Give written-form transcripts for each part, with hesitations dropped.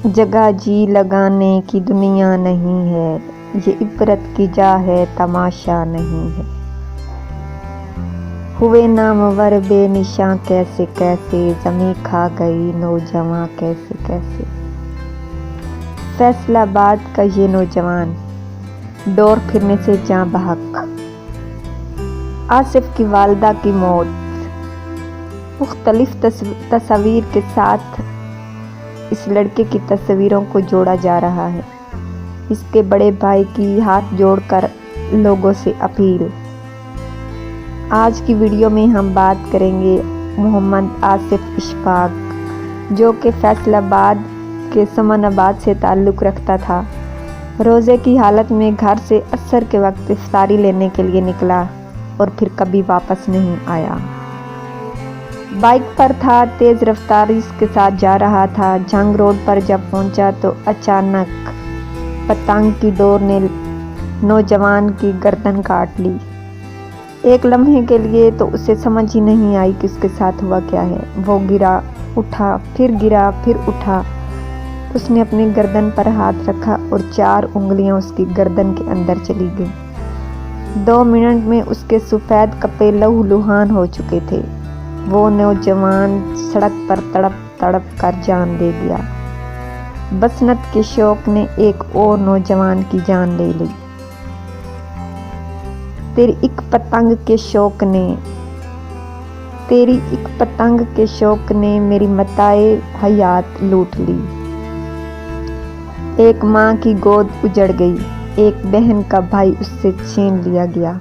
جگہ جی لگانے کی دنیا نہیں ہے، یہ عبرت کی جا ہے تماشا نہیں ہے۔ ہوئے نامور بے نشاں کیسے کیسے، زمیں کھا گئی نوجواں کیسے کیسے۔ فیصل آباد کا یہ نوجوان ڈور پھرنے سے جاں بحق۔ آصف کی والدہ کی موت مختلف تصاویر کے ساتھ اس لڑکے کی تصویروں کو جوڑا جا رہا ہے۔ اس کے بڑے بھائی کی ہاتھ جوڑ کر لوگوں سے اپیل۔ آج کی ویڈیو میں ہم بات کریں گے محمد آصف اشفاق، جو کہ فیصل آباد کے سمن آباد سے تعلق رکھتا تھا۔ روزے کی حالت میں گھر سے عصر کے وقت افطاری لینے کے لیے نکلا اور پھر کبھی واپس نہیں آیا۔ بائک پر تھا، تیز رفتاری کے ساتھ جا رہا تھا۔ جھنگ روڈ پر جب پہنچا تو اچانک پتنگ کی ڈور نے نوجوان کی گردن کاٹ لی۔ ایک لمحے کے لیے تو اسے سمجھ ہی نہیں آئی کہ اس کے ساتھ ہوا کیا ہے۔ وہ گرا، اٹھا، پھر گرا، پھر اٹھا۔ اس نے اپنی گردن پر ہاتھ رکھا اور 4 انگلیاں اس کی گردن کے اندر چلی گئیں۔ 2 منٹ میں اس کے سفید کپڑے لہو لہان ہو چکے تھے۔ وہ نوجوان سڑک پر تڑپ تڑپ کر جان دے گیا۔ بسنت کے شوق نے ایک اور نوجوان کی جان لے لی۔ تیری ایک پتنگ کے شوق نے میری متاع حیات لوٹ لی۔ ایک ماں کی گود اجڑ گئی، ایک بہن کا بھائی اس سے چھین لیا گیا۔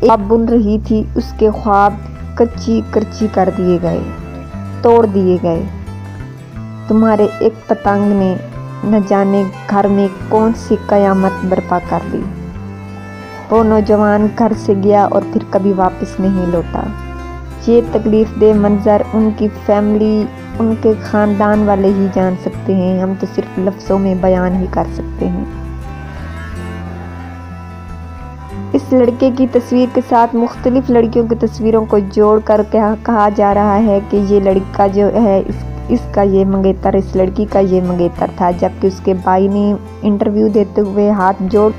خواب بن رہی تھی، اس کے خواب کچی کرچی کر دیے گئے، توڑ دیے گئے۔ تمہارے ایک پتنگ نے نہ جانے گھر میں کون سی قیامت برپا کر دی۔ وہ نوجوان گھر سے گیا اور پھر کبھی واپس نہیں لوٹا۔ یہ تکلیف دہ منظر ان کی فیملی، ان کے خاندان والے ہی جان سکتے ہیں، ہم تو صرف لفظوں میں بیان ہی کر سکتے ہیں۔ اس لڑکے کی تصویر کے ساتھ مختلف لڑکیوں کی تصویروں کو جوڑ کر کہا جا رہا ہے کہ یہ لڑکا جو ہے اس کا یہ منگیتر، اس لڑکی کا یہ منگیتر تھا، جبکہ اس کے بھائی نے انٹرویو دیتے ہوئے ہاتھ جوڑ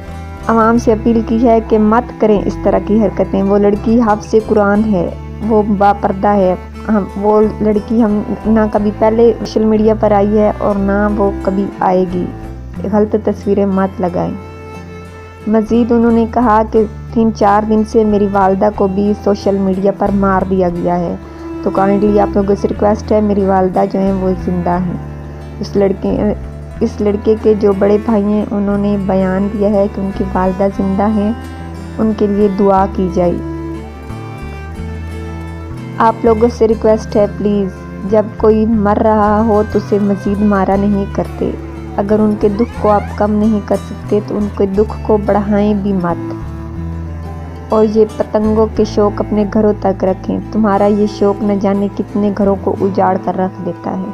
عوام سے اپیل کی ہے کہ مت کریں اس طرح کی حرکتیں۔ وہ لڑکی حافظ قرآن ہے، وہ باپردہ ہے۔ وہ لڑکی ہم نہ کبھی پہلے سوشل میڈیا پر آئی ہے اور نہ وہ کبھی آئے گی۔ غلط تصویریں مت لگائیں۔ مزید انہوں نے کہا کہ 3-4 دن سے میری والدہ کو بھی سوشل میڈیا پر مار دیا گیا ہے، تو کائنڈلی آپ لوگوں سے ریکویسٹ ہے، میری والدہ جو ہیں وہ زندہ ہیں۔ اس لڑکے کے جو بڑے بھائی ہیں انہوں نے بیان دیا ہے کہ ان کی والدہ زندہ ہیں، ان کے لیے دعا کی جائے۔ آپ لوگوں سے ریکویسٹ ہے، پلیز جب کوئی مر رہا ہو تو اسے مزید مارا نہیں کرتے۔ اگر ان کے دکھ کو آپ کم نہیں کر سکتے تو ان کے دکھ کو بڑھائیں بھی مت۔ اور یہ پتنگوں کے شوق اپنے گھروں تک رکھیں، تمہارا یہ شوق نہ جانے کتنے گھروں کو اجاڑ کر رکھ دیتا ہے۔